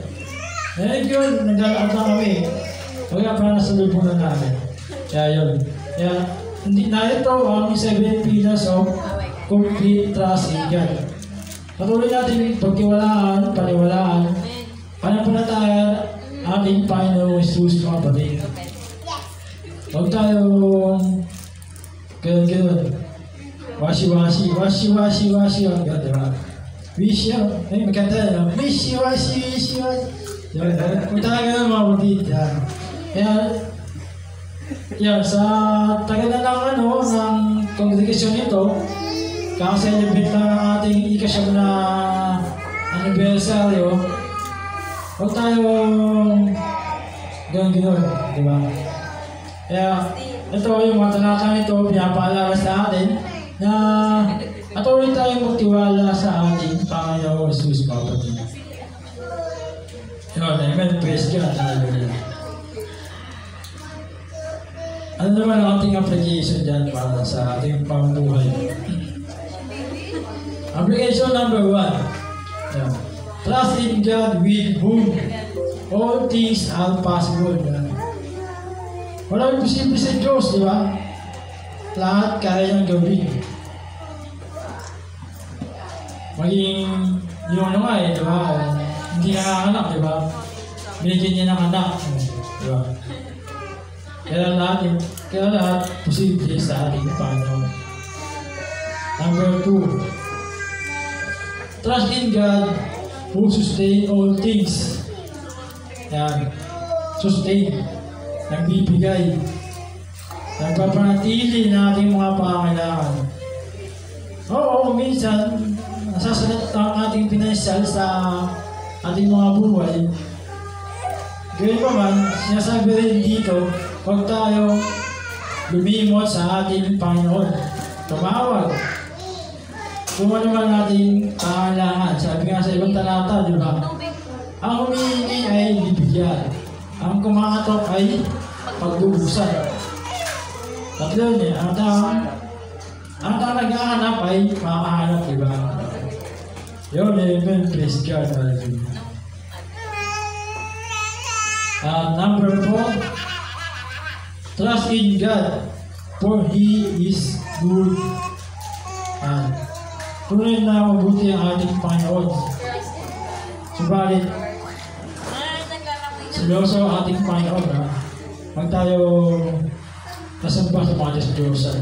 Ngayon yun, naglalakad na kami. Kaya para nasa lubunan namin. Kaya yun. Kaya, narito ang 7 pillars of complete trust in God. Patuloy natin pagkiwalaan, paniwalaan, pananampalataya, ating Panginoong Jesus, mga kapatid. Huwag tayong ganun. Washi-washi, ang ganda. Magkanta na. Wishi-washi. Kung tayo ng mga kapatid, yan. Kaya, yan, sa tagal na ng ng kongregasyon nito, kaka-celebrate lang ng ating ikasyam na anibersaryo, huwag tayo gano'n, di ba? Kaya, ito yung mga talakang ito, pinapaalala sa atin na patuloy tayong magtiwala sa ating Panginoong Jesus, mga kapatid. Yun, amen, praise God, hallelujah. Ano naman ang ating application dyan para sa ating pamumuhay? Application number 1. Yeah. Trust in God with whom all things are possible. Yeah. Walang imposible sa Diyos, di ba? Lahat kaya niyang gawin. Maging yung ano nga di ba? Hindi nanganganak, di ba? Binigyan niya ng anak, di ba? Kaya lahat posible sa ating Panginoon. Number 2. Trust in God who sustain all things. Yan. Sustain. Nagbibigay. Nagpapanatili na ating mga pangangailangan. Oo, minsan, nasasalat ang ating pinansyal sa ating mga buhay. Gayun pa man, sinasabi rin dito, huwag tayo lumimot sa ating Panginoon. Tumawag. Kung ano man ating pangangailangan. Sabi nga sa ibang talata, di ba? Ang humihingi ay bibigyan. Ang kumakatok ay pagbubusan. Tatlo niya, ang naghahanap ay makahanap, di ba? Yun, amen, praise God, hallelujah. Number 4, trust in God, for He is good. Tunay na mabuti ang ating Panginoon. Subalit, seryoso ang ating Panginoon. Huwag tayo nasamba sa mga Diyos-Diyosan.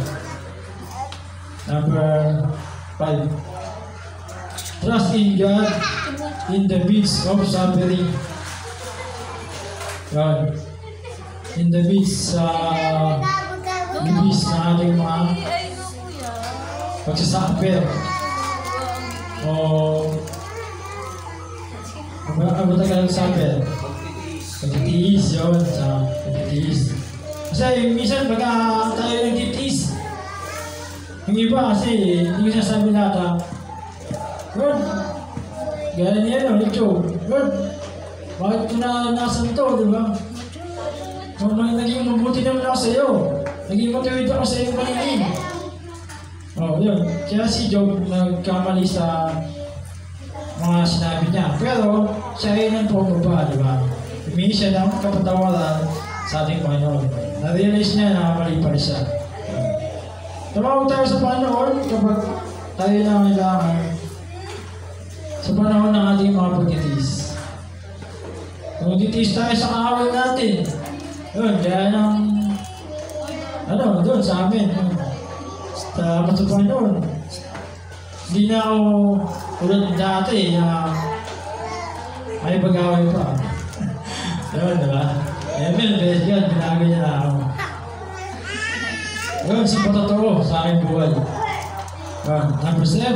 Number 5, trust in God in the midst of suffering. God, in the midst na ating mga pagsasakper o ano tagal ng sakper? Pagtitiis yun, sa pagtitiis. Kasi minsan pagka tayo nagtitiis, yung iba kasi hindi ko sasabi lahat God, gano'n niya ito, God, bakit ko na nasan to, di ba? Kung naging mabuti naman ako sa iyo, naging matuwid ako sa iyong paningin. Yun. Kaya si Job nagkamali sa mga sinabi niya. Pero siya ay nagpapaba, di ba? Humingi siya ng kapatawaran sa ating Panginoon. Na-realize niya na mali pa rin siya. Tumawag tayo sa Panginoon kapag tayo na kailangan sa panahon ng ating mga pagtitiis. Kung titiis tayo sa kaaway natin, yun, kaya doon sa amin, sa Panginoon. Hindi na ako ulit dati na may pag-away pa. Yun, diba? Amen, bless God, binagay niya na ako. Yun, sa patotoo sa aking buhay. Number 7,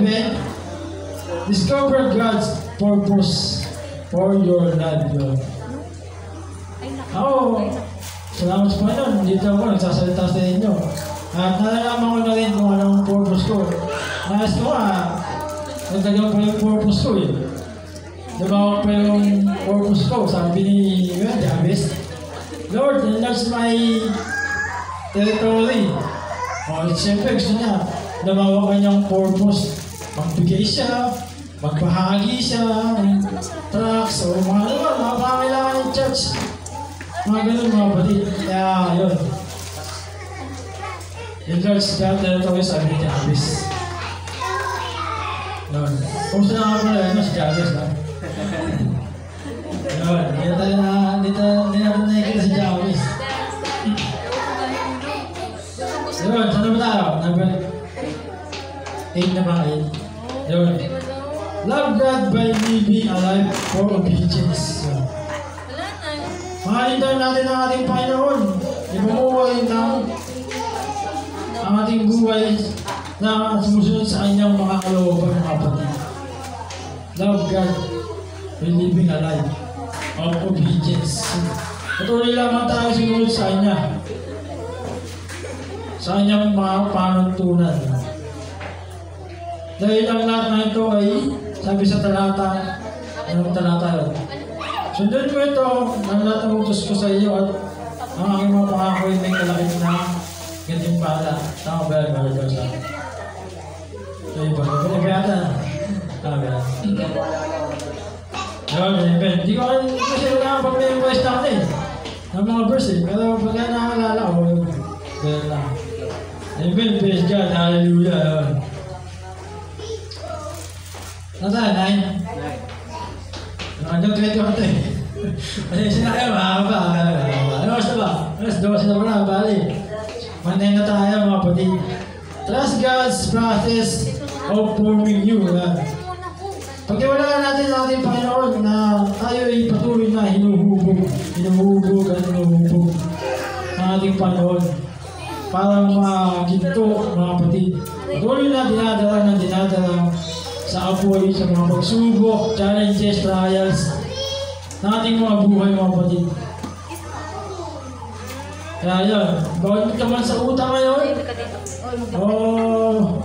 discover God's purpose for your life. Salamat sa Panginoon, dito ako nagsasalita sa inyo. At nalalaman ko na rin kung anong purpose ko. Nais ko nagtagal pa yung purpose ko eh. Diba pa yung purpose ko, sabi ni Jabez, Lord, enlarge my territory. Siyempre gusto niya, lumawa kanyang purpose. Magbigay siya, magbahagi siya, ng trucks, o mga pangailangan ng church. Mga ganun mga batid. Kaya yun. Enlarge the territory, sabi ni Jabez. Yun. Kung saan nga pala yun, si Jabez na. Yun. Hindi natin nakikita si Jabez. Yun. Saan naman tayo? Number 8 na ba? Yun. Love God by living a life for obedience. Mahalin daw natin ang ating Panginoon. Ipamuhay ng ang ating buhay na sumusunod sa kanyang mga kalooban, mga kapatid. Love God by living a life of obedience. Patuloy lamang tayo sumunod sa Kanya. Sa Kanyang mga panuntunan. Dahil ang lahat na ito ay sabi sa talata, anong talata yun? Sundin mo ito, ang lahat ng utos ko sa iyo at ang aking mga pangako ay may kalakit na gantimpala. Tama ba yan, mga Diyos? Ito iba. Ito ba yata? Tama ba yan? Hindi ko kasi wala pag may voice natin ng mga verse eh. Pero pagka nakakalala ko, ganyan lang. Amen, praise God, hallelujah. Nasa, 9? Hanggang 20 ko eh. Kasi sinakaya, mahaba. Ano oras na ba? Alas 12 na pala, bali. Mantay na tayo, mga kapatid. Trust God's process of forming you. Pagkiwalaan natin ang ating Panginoon na tayo ay patuloy na hinuhubog ang ating Panginoon para maginto, mga kapatid. Patuloy na dinadala sa apoy, sa mga pagsubok, challenges, trials na ating mga buhay, mga kapatid. Kaya yan, bawal ka man sa utang ngayon,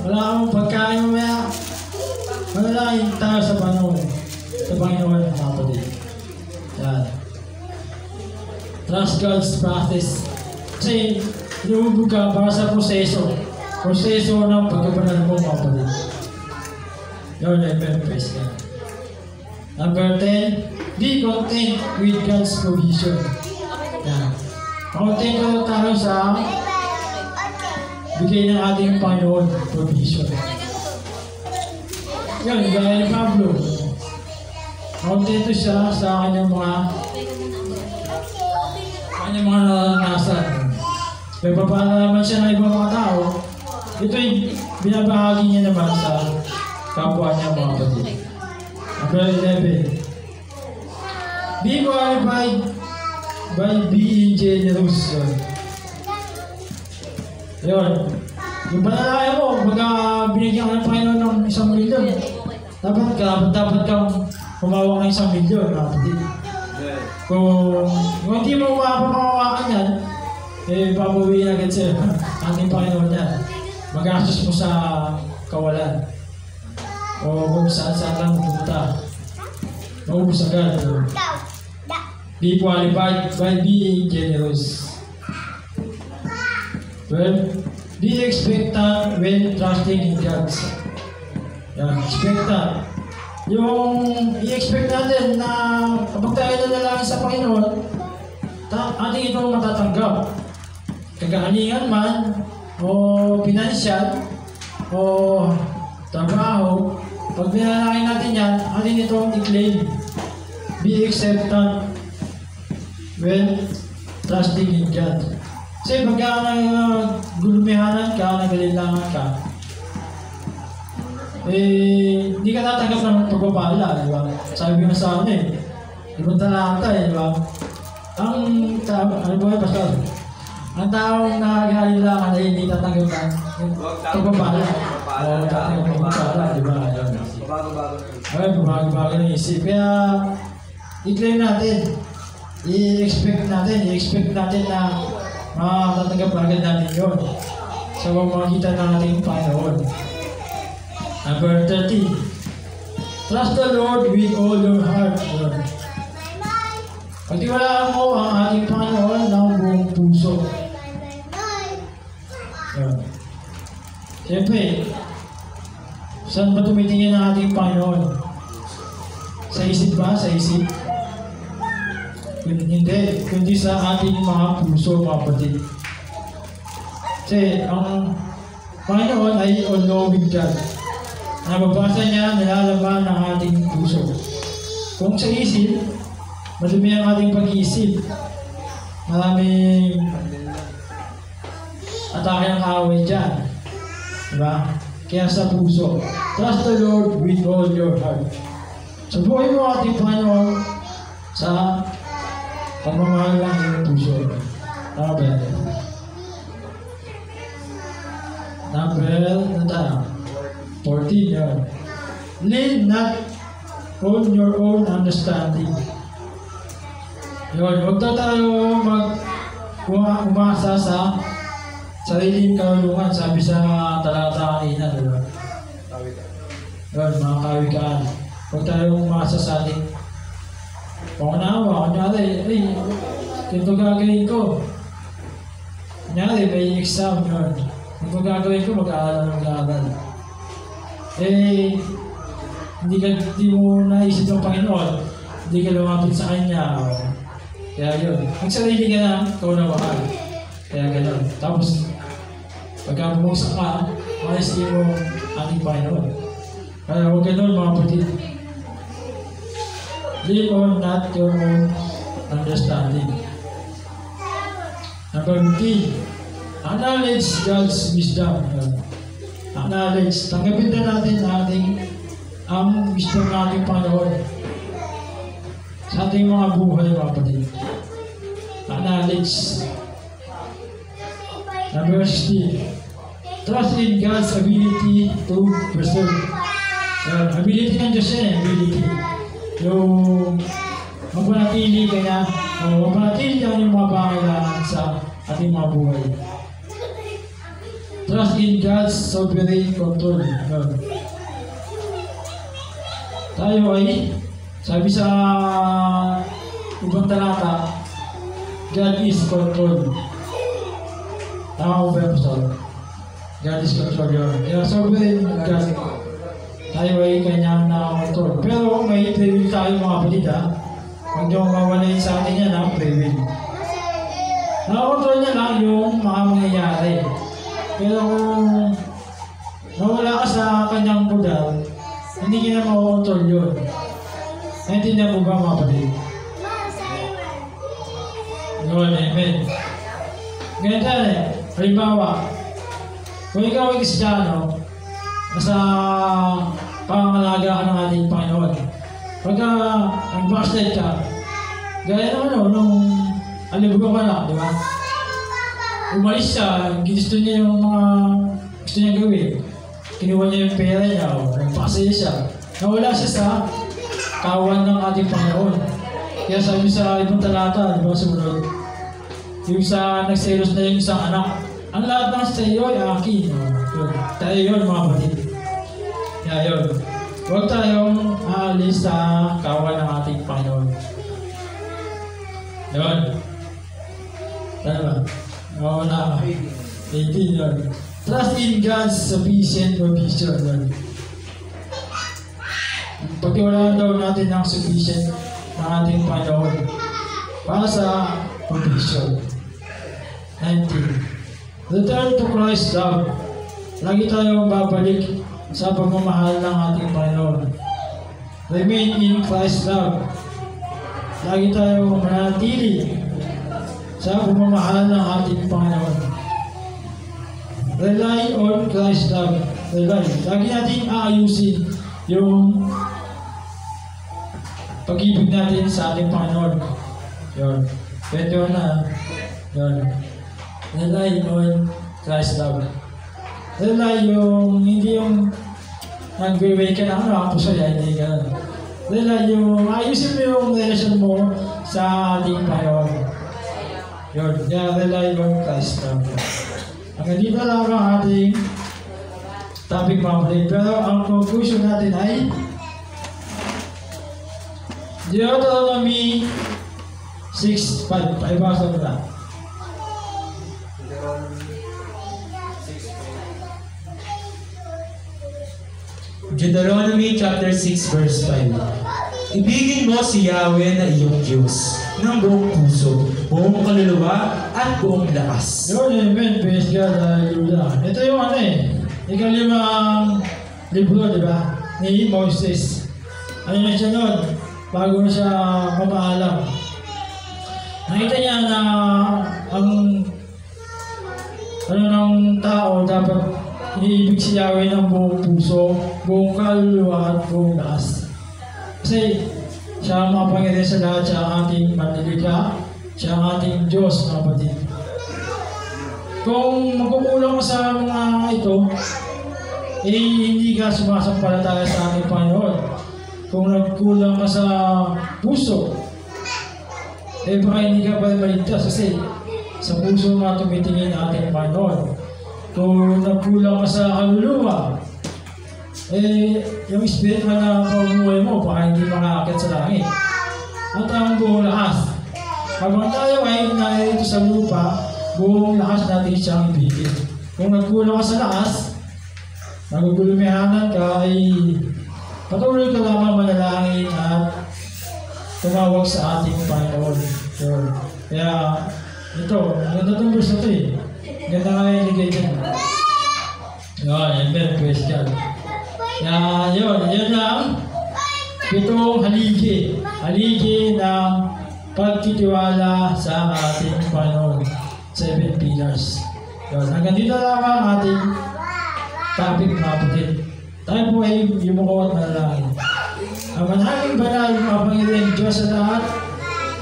wala akong pagkain mamaya, manalangin tayo sa Panginoon, mga kapatid. Yan. Trust God's practice. Kasi, inuubog ka para sa proseso ng pagkabanan mo, mga kapatid. Your level, praise God. Number 10, be content with God's provision. Yan. Content tayo sa bigay ng ating Panginoon provision. Yan, gaya ni Pablo. Contento siya sa kanyang mga naranasan. May papalaman siya ng ibang mga tao. Ito'y binabahagi niya naman sa kapwa niya, mga kapatid. Number 11. Be qualified by being generous. Yun. Yung panalaya mo, baga binigyan ka ng Panginoon ng 1 milyon. Dapat kang humawak ng 1 milyon, mga kapatid. Kung hindi mo mapapakawakan yan, papawiin agad sa'yo. Ating Panginoon yan. Magastos mo sa kawalan. O kung saan lang pupunta. Maubos agad. Be qualified by being generous. 12. Be expectant when trusting in God. Yan, expectant. Yung i-expect natin na kapag tayo nanalangin sa Panginoon, ating ito matatanggap. Kagalingan man, o pinansyal, o trabaho, pag binalangin natin yan, atin itong i-claim. Be acceptant when trusting in God. Kasi pagka gulumihanan ka, nagalilangan ka, hindi ka tatanggap ng pagpapala, di ba? Sabi nga sa akin ibang talata di ba? Ano ba yung pastor? Ang taong nagalilangan ay hindi tatanggap ng pagpapala. O tatanggap ng pagpapala, di ba? Bago-bago ng isip. Kaya, i-claim natin, i-expect natin na matatanggap agad natin yun sa pamamagitan ng ating Panginoon. Number 13. Trust the Lord with all your heart. Pagtiwalaan mo ang ating Panginoon ng buong puso. Siyempre, saan ba tumitingin ang ating Panginoon? Sa isip ba? Sa isip? Hindi, kundi sa ating mga puso, mga kapatid. Kasi ang Panginoon ay all-knowing God. Nababasa niya, nilalaman ng ating puso. Kung sa isip, madumi ang ating pag-iisip. Maraming atake ng kaaway dyan. Diba? Kaya sa puso, trust the Lord with all your heart. Subuhin mo ating Panginoon sa pagmamahal ng iyong puso. Tama ba yan? Number, 14 yun. Lean not on your own understanding. Yun, huwag na tayo umasa sa sariling kalulungan, sabi sa talata kanina, diba? Yun, mga kawikaan. Huwag tayo umasa sa ating pangunawa. Kunyari, ito gagawin ko. Kunyari, may exam yun. Ito gagawin ko, mag-aaral. Hindi mo naisip ng Panginoon, hindi ka lumapit sa Kanya. Kaya yun, magsarili ka na, kaunawaan. Kaya gano'n. Tapos, pagka bumagsak ka, maisip mo ating Panginoon. Kaya huwag gano'n mga kapatid. Lean on not your own understanding. Number 15, acknowledge God's wisdom. Acknowledge, tanggapin na natin ang wisdom ng ating Panginoon sa ating mga buhay, mga kapatid. Acknowledge. Number 16, trust in God's ability to preserve. Ability ng Diyos yan, ability. Yung magpanatili ka niya, o magpanatili ka yung mga pangailangan sa ating mga buhay. Trust in God's sovereign control. Tayo ay, sabi sa ibang talata, God is control. Tama ko ba yung pastor? God is control yun. Kaya sovereign God. Tayo ay kanyang nakakontrol. Pero may free will tayo mga kapatid ha. Huwag niyo mawalayin sa atin yan ha, free will. Nakakontrol niya lang yung mga mangyayari. Pero kung nawala ka sa kanyang budal, hindi niya na makakontrol yun. Naintindihan mo ba mga kapatid? Yun, amen. Ganyan tayo halimbawa, kung ikaw ay Kristiyano, nasa pangangalaga ka ng ating Panginoon. Pagka nag-backslide ka, gaya naman nung alibro ka na, di ba? Umalis siya, ginusto niya yung mga gusto niya gawin. Kinuha niya yung pera niya, o nagpasaya siya. Nawala siya sa kawan ng ating Panginoon. Kaya sabi sa ibang talata, di ba, sumunod, yung sa nagselos na yung isang anak, ang lahat ng sa iyo ay akin. Tayo yun mga kapatid. Kaya yun. Huwag tayong aalis sa kawan ng ating Panginoon. Yun. Tayo ba? Oo na. 18 yun. Trust in God's sufficient provision. Yun. Pagkiwalaan daw natin ng sufficient ng ating Panginoon para sa provision. 19. Return to Christ's love. Lagi tayong babalik sa pagmamahal ng ating Panginoon. Remain in Christ's love. Lagi tayong manatili sa pagmamahal ng ating Panginoon. Rely on Christ's love. Rely. Lagi natin aayusin yung pag-ibig natin sa ating Panginoon. Yun. Pwede na. Yun. Rely on Christ's love. Rely yung, hindi yung nag-wait ka na, ako sa hindi ka. Rely yung, ayusin mo yung relasyon mo sa ating Panginoon. Yun, kaya rely on Christ's love. Hanggang dito lang ang ating topic mga kapatid. Pero ang conclusion natin ay Deuteronomy 6:5. Paibasa mo na. Deuteronomy chapter 6 verse 5. Ibigin mo si Yahweh na iyong Diyos ng buong puso, buong kaluluwa, at buong lakas. Yun, amen. Praise God. Hallelujah. Ito yung ikalimang libro, di ba? Ni Moses. Ano na siya nun? Bago na siya mamaalam. Nakita niya na ang ng tao dapat iniibig si Yahweh ng buong puso, buong kaluluwa at buong lakas. Kasi siya ang makapangyarihan sa lahat, siya ang ating manlilikha, Siya ang ating Diyos, mga kapatid. Kung magkukulang ka sa mga ito, hindi ka sumasampalataya sa ating Panginoon. Kung nagkulang ka sa puso, baka hindi ka pa maligtas kasi sa puso nga tumitingin ang ating Panginoon. Kung nagkulang ka sa kaluluwa, yung spirit na pamumuhay mo, baka hindi makakakit sa langit. At ang buong lakas. Habang tayo ay narito sa lupa, buong lakas natin siyang ibigin. Kung nagkulang ka sa lakas, nagugulumihanan ka, ay patuloy ka lamang manalangin at tumawag sa ating Panginoon. So, kaya, ito, ganda itong verse na ito eh. Ganda nga yung ligay dyan. Amen, praise God. Kaya, yun lang. Pitong haligi. Haligi ng pagtitiwala sa ating Panginoon. 7 pillars. Yun, hanggang dito lamang ang ating topic, mga kapatid. Tayo po ay yumuko at manalangin. Ang manaming banal, mga Panginoon, Diyos sa lahat.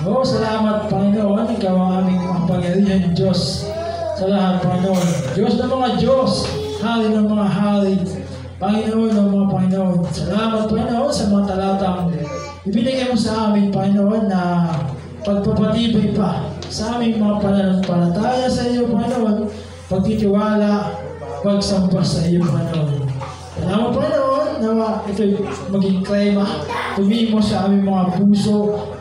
Salamat, Panginoon. Ikaw ang aming mga Panginoon, Diyos sa lahat, Panginoon. Diyos ng mga Diyos, hari ng mga hari, Panginoon ng mga Panginoon. Salamat, Panginoon, sa mga talatang ibinigay mo sa amin, Panginoon, na pagpapatibay pa sa aming mga pananampalataya sa iyo, Panginoon, pagtitiwala, pagsamba sa iyo, Panginoon. Salamat, Panginoon, na ito'y maging klema, tumimo sa aming mga puso,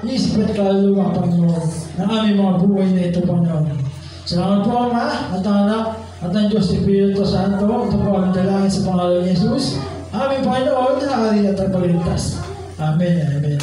isip at kaluluwa, Panginoon, ng aming mga buhay na ito, Panginoon. Salamat po, Ama, at Anak, at ang Diyos Espiritu Santo. Ito po ang dalangin sa pangalan ni Jesus, aming Panginoon, na hari at tagapagligtas. Amen. Amen.